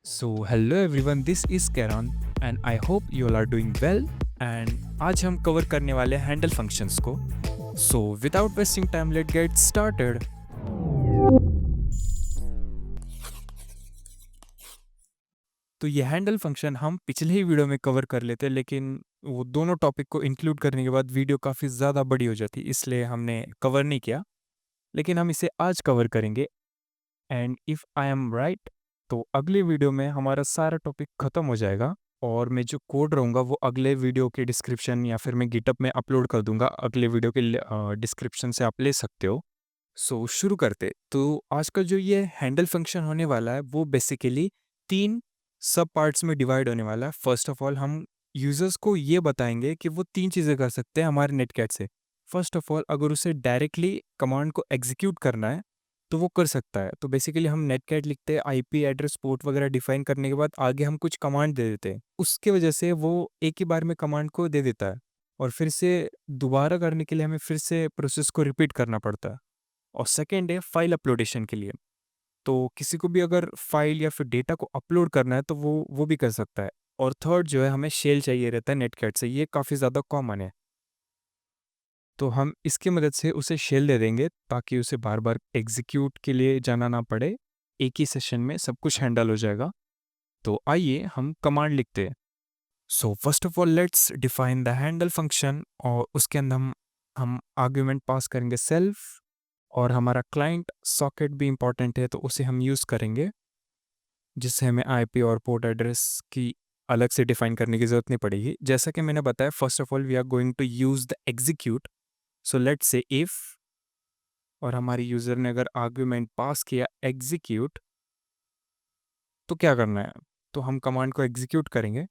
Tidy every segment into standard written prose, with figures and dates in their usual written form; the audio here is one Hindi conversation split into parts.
Hello everyone, this is Karan and I hope you all are doing well and आज हम कवर करने वाले हैं हैंडल फंक्शंस को. Without wasting time, let's get started. तो ये हैंडल फंक्शन हम पिछले ही वीडियो में कवर कर लेते, लेकिन वो दोनों टॉपिक को इंक्लूड करने के बाद वीडियो काफ़ी ज़्यादा बड़ी हो जाती, इसलिए हमने कवर नहीं किया. लेकिन हम इसे आज कवर करेंगे and if I am right तो अगले वीडियो में हमारा सारा टॉपिक ख़त्म हो जाएगा और मैं जो कोड रहूँगा वो अगले वीडियो के डिस्क्रिप्शन या फिर मैं गिटअप में अपलोड कर दूंगा. अगले वीडियो के डिस्क्रिप्शन से आप ले सकते हो. शुरू करते. तो आज का जो ये हैंडल फंक्शन होने वाला है वो बेसिकली 3 सब पार्ट्स में डिवाइड होने वाला है. फर्स्ट ऑफ ऑल हम यूज़र्स को ये बताएँगे कि वो 3 चीज़ें कर सकते हैं हमारे नेटकैट से. फर्स्ट ऑफ ऑल अगर उसे डायरेक्टली कमांड को एग्ज़ीक्यूट करना है, तो वो कर सकता है. तो बेसिकली हम नेटकैट लिखते हैं, आईपी एड्रेस, पोर्ट वगैरह डिफ़ाइन करने के बाद आगे हम कुछ कमांड दे देते हैं. उसके वजह से वो एक ही बार में कमांड को दे देता है और फिर से दोबारा करने के लिए हमें फिर से प्रोसेस को रिपीट करना पड़ता है. और सेकंड है फाइल अपलोडेशन के लिए. तो किसी को भी अगर फाइल या फिर डेटा को अपलोड करना है तो वो भी कर सकता है. और थर्ड जो है हमें शेल चाहिए रहता है नेटकैट से, ये काफ़ी ज़्यादा कॉमन है. तो हम इसकी मदद से उसे शेल दे देंगे ताकि उसे बार-बार एग्ज़ीक्यूट के लिए जाना ना पड़े. एक ही सेशन में सब कुछ हैंडल हो जाएगा. तो आइए हम कमांड लिखते हैं. First of all let's define the handle function और उसके अंदर हम आर्गुमेंट पास करेंगे सेल्फ. और हमारा क्लाइंट सॉकेट भी इम्पॉर्टेंट है तो उसे हम यूज़ करेंगे, जिससे हमें आईपी और पोर्ट एड्रेस की अलग से डिफाइन करने की ज़रूरत नहीं पड़ेगी. जैसा कि मैंने बताया, first of all we are going to use the execute. So let's से इफ़ और हमारी यूज़र ने अगर आर्गुमेंट पास किया एग्जीक्यूट, तो क्या करना है? तो हम कमांड को एग्जीक्यूट करेंगे.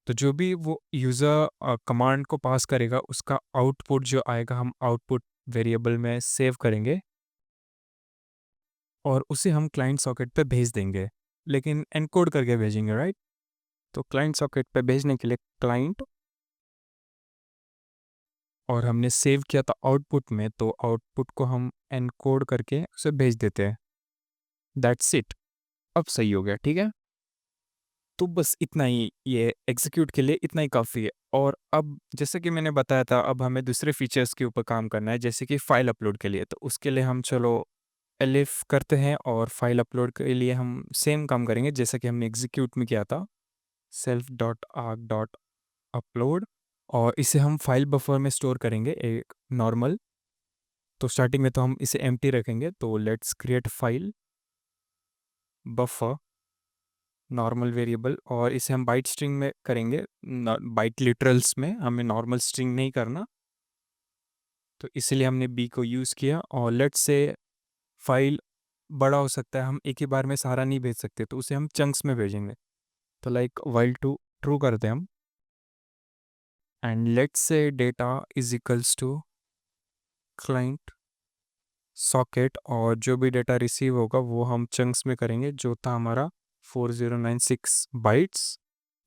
तो जो भी वो यूज़र कमांड को पास करेगा उसका आउटपुट जो आएगा हम आउटपुट वेरिएबल में सेव करेंगे और उसे हम क्लाइंट सॉकेट पे भेज देंगे, लेकिन एनकोड करके भेजेंगे, राइट? तो क्लाइंट सॉकेट पे भेजने के लिए क्लाइंट और हमने सेव किया था आउटपुट में, तो आउटपुट को हम एनकोड करके उसे भेज देते हैं. That's it. अब सही हो गया, ठीक है? तो बस इतना ही, ये एग्जीक्यूट के लिए इतना ही काफ़ी है. और अब जैसे कि मैंने बताया था, अब हमें दूसरे फीचर्स के ऊपर काम करना है, जैसे कि फ़ाइल अपलोड के लिए. तो उसके लिए हम चलो एलिफ करते हैं और फाइल अपलोड के लिए हम सेम काम करेंगे जैसा कि हमने एग्जीक्यूट में किया था. Self dot arc dot upload और इसे हम फाइल बफर में स्टोर करेंगे एक नॉर्मल. तो स्टार्टिंग में तो हम इसे एम्प्टी रखेंगे. तो let's create file buffer normal variable और इसे हम बाइट स्ट्रिंग में करेंगे, बाइट लिटरल्स में. हमें नॉर्मल स्ट्रिंग नहीं करना, तो इसलिए हमने बी को यूज़ किया. और लेट्स से फाइल बड़ा हो सकता है, हम एक ही बार में सारा नहीं भेज सकते, तो उसे हम चंक्स में भेजेंगे. तो लाइक वाइल टू ट्रू करते हैं हम. एंड लेट्स से data is equals to client socket और जो भी डेटा रिसीव होगा वो हम चंक्स में करेंगे, जो था हमारा 4096 बाइट्स.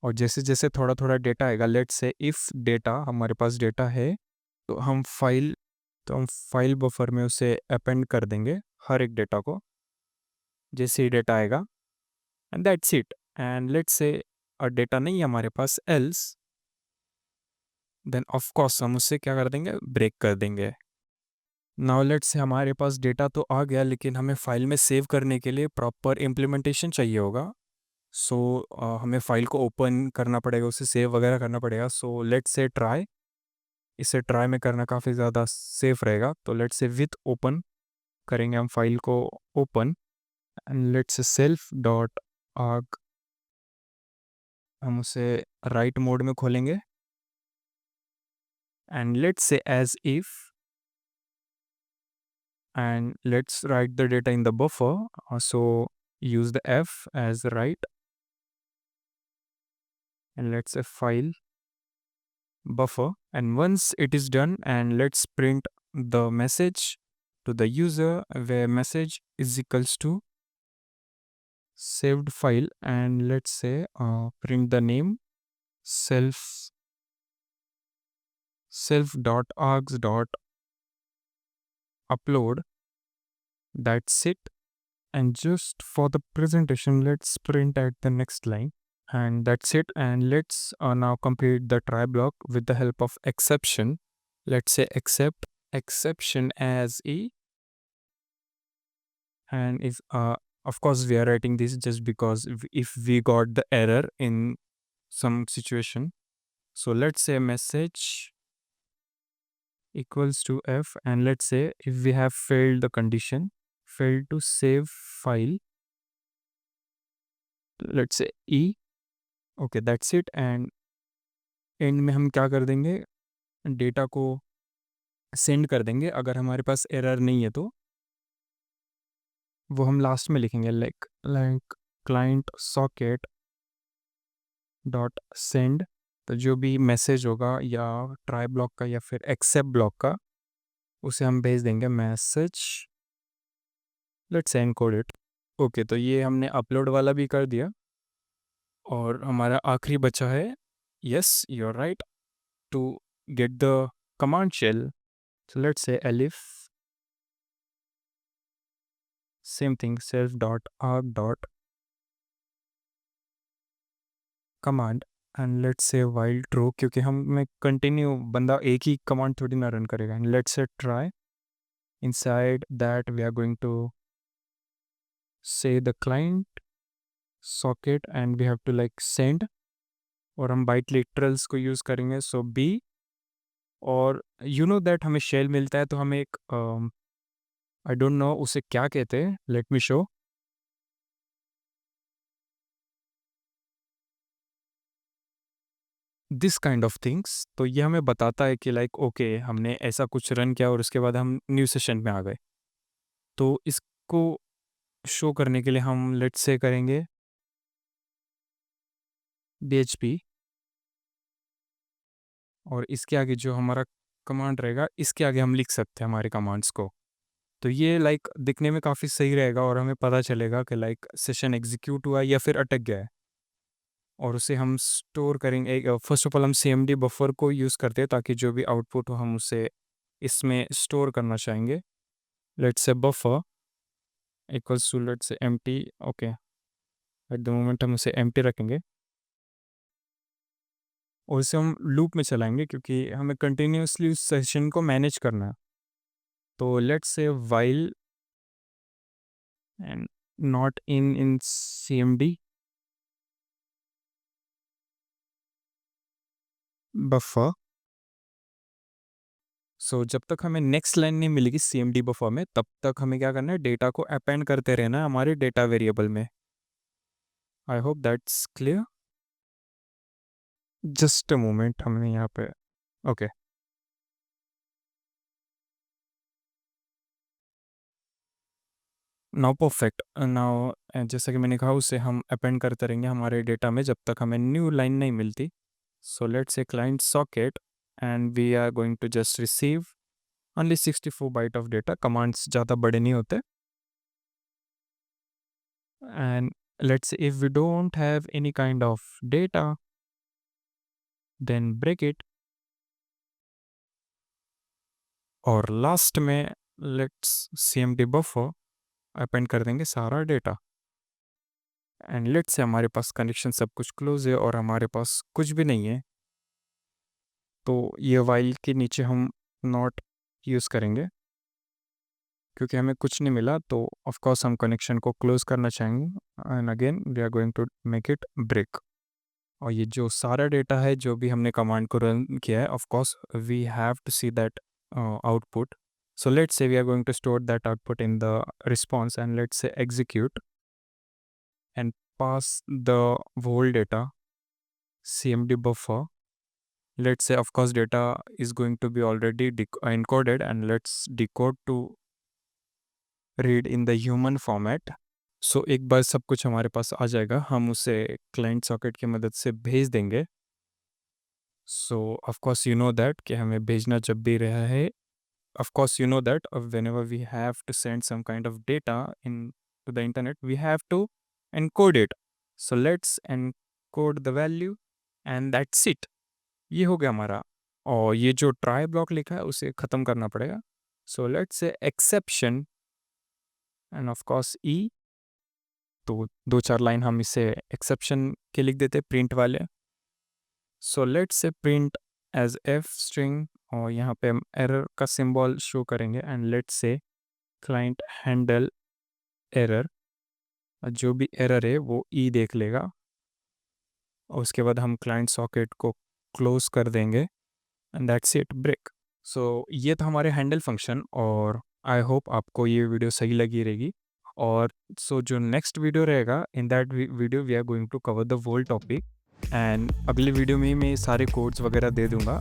और जैसे जैसे थोड़ा थोड़ा डेटा आएगा, लेट्स से इफ़ डेटा हमारे पास डेटा है तो हम फाइल बफर में उसे अपेंड कर देंगे हर एक डेटा को जैसे ही डेटा आएगा. And that's it. And let's से डेटा नहीं है हमारे पास, एल्स देन ऑफ कोर्स हम उससे क्या कर देंगे, ब्रेक कर देंगे. नाउ लेट्स से हमारे पास डेटा तो आ गया, लेकिन हमें फाइल में सेव करने के लिए प्रॉपर इम्प्लीमेंटेशन चाहिए होगा. हमें फाइल को ओपन करना पड़ेगा, उसे सेव वगैरह करना पड़ेगा. सो लेट्स से ट्राई, इसे ट्राई में करना काफ़ी ज़्यादा सेफ रहेगा. तो लेट्स से विथ ओपन करेंगे हम फाइल को open. And let's say self dot arg हम उसे राइट मोड में खोलेंगे. And let's say as if and let's write the data in the buffer. So use the f as write and let's say file buffer. And once it is done, and let's print the message to the user where message is equals to saved file. And let's say print the name self dot args dot upload. That's it. And just for the presentation, let's print at the next line. And that's it. And let's now complete the try block with the help of exception. Let's say accept exception as e. And if of course we are writing this just because if we got the error in some situation. So let's say message equals to f, and let's say if we have failed the condition, failed to save file, let's say e. Okay that's it. And and में हम क्या कर देंगे, डेटा को सेंड कर देंगे। अगर हमारे पास एरर नहीं है तो वो हम लास्ट में लिखेंगे, like client socket dot send. तो जो भी मैसेज होगा या ट्राई ब्लॉक का या फिर एक्सेप्ट ब्लॉक का, उसे हम भेज देंगे message, let's encode it. Okay, तो ये हमने अपलोड वाला भी कर दिया और हमारा आखिरी बचा है yes you are right to get the command shell. So let's say elif same thing self dot arg dot command and let's say while true, क्योंकि हमें कंटिन्यू बंदा एक ही कमांड थोड़ी ना रन करेगा। एंड लेट्स से try inside that we are going to say the client socket and we have to like send, और हम बाइट लिटरल्स को यूज़ करेंगे। सो बी, और यू नो दैट हमें शेल मिलता है तो हमें एक आई डोंट नो उसे क्या कहते हैं, let me show. This kind of things, तो ये हमें बताता है कि लाइक ओके हमने ऐसा कुछ रन किया और उसके बाद हम न्यू सेशन में आ गए। तो इसको शो करने के लिए हम लेट्स से करेंगे php, और इसके आगे जो हमारा कमांड रहेगा इसके आगे हम लिख सकते हैं हमारे कमांड्स को। तो ये लाइक दिखने में काफ़ी सही रहेगा और हमें पता चलेगा कि लाइक सेशन एग्जीक्यूट हुआ या फिर अटक गया है, और उसे हम स्टोर करेंगे। फर्स्ट ऑफ ऑल हम cmd बफर को यूज़ करते हैं ताकि जो भी आउटपुट हो हम उसे इसमें स्टोर करना चाहेंगे। Let's say buffer equals to let's say empty. Okay, at the moment हम उसे एम्प्टी रखेंगे और इसे हम लूप में चलाएंगे क्योंकि हमें कंटिन्यूसली उस सेशन को मैनेज करना है। तो let's say while and not in cmd buffer. So जब तक हमें नेक्स्ट लाइन नहीं मिलेगी cmd बफर में, तब तक हमें क्या करना है, डेटा को अपेंड करते रहना है हमारे डेटा वेरिएबल में। I hope that's clear. Just a moment, हमें यहाँ पे ओके नाउ परफेक्ट। नाउ जैसा कि मैंने कहा उसे हम अपेंड करते रहेंगे हमारे डेटा में जब तक हमें न्यू लाइन नहीं मिलती। सो लेट्स से client socket and we are going to just receive only 64 bite of data. Commands ज़्यादा बड़े नहीं होते। And let's if we don't have any kind of data then break it, और लास्ट में लेट्स cmd बफर अपेंड कर देंगे सारा डेटा। एंड लेट्स से हमारे पास कनेक्शन सब कुछ क्लोज है और हमारे पास कुछ भी नहीं है, तो ये वाइल के नीचे हम नॉट यूज़ करेंगे क्योंकि हमें कुछ नहीं मिला। तो ऑफ कोर्स हम कनेक्शन को क्लोज करना चाहेंगे and again we are going to make it break. और ये जो सारा डेटा है जो भी हमने कमांड को रन किया है, of course we have to see that output. So let's say we are going to store that output in the response and let's say execute and pass the whole data cmd buffer. Let's say of course data is going to be already encoded and let's decode to read in the human format. So एक बार सब कुछ हमारे पास आ जाएगा, हम उसे क्लाइंट सॉकेट की मदद से भेज देंगे। So of course you know that कि हमें भेजना जब भी रहा है, of course you know that whenever we have to send some kind of data in to the internet we have to encode it. So let's encode the value and that's it। ये हो गया हमारा, और ये जो ट्राई ब्लॉक लिखा है उसे ख़त्म करना पड़ेगा। So let's say exception and of course ई तो 2-4 लाइन हम इसे एक्सेप्शन के लिख देते प्रिंट वाले। सो लेट्स से प्रिंट एज एफ स्ट्रिंग और यहाँ पे हम एरर का सिंबल शो करेंगे एंड लेट्स से क्लाइंट हैंडल एरर, जो भी एरर है वो ई देख लेगा और उसके बाद हम क्लाइंट सॉकेट को क्लोज कर देंगे एंड दैट्स इट, ब्रेक। सो ये था हमारे हैंडल फंक्शन और आई होप आपको ये वीडियो सही लगी रहेगी। और सो जो नेक्स्ट वीडियो रहेगा, in that video we are going to cover the whole topic and अगले वीडियो में मैं सारे कोड्स वगैरह दे दूंगा,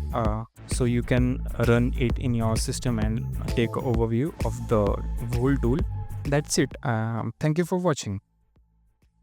so you can run it in your system and take overview of the whole tool. That's it, thank you for watching.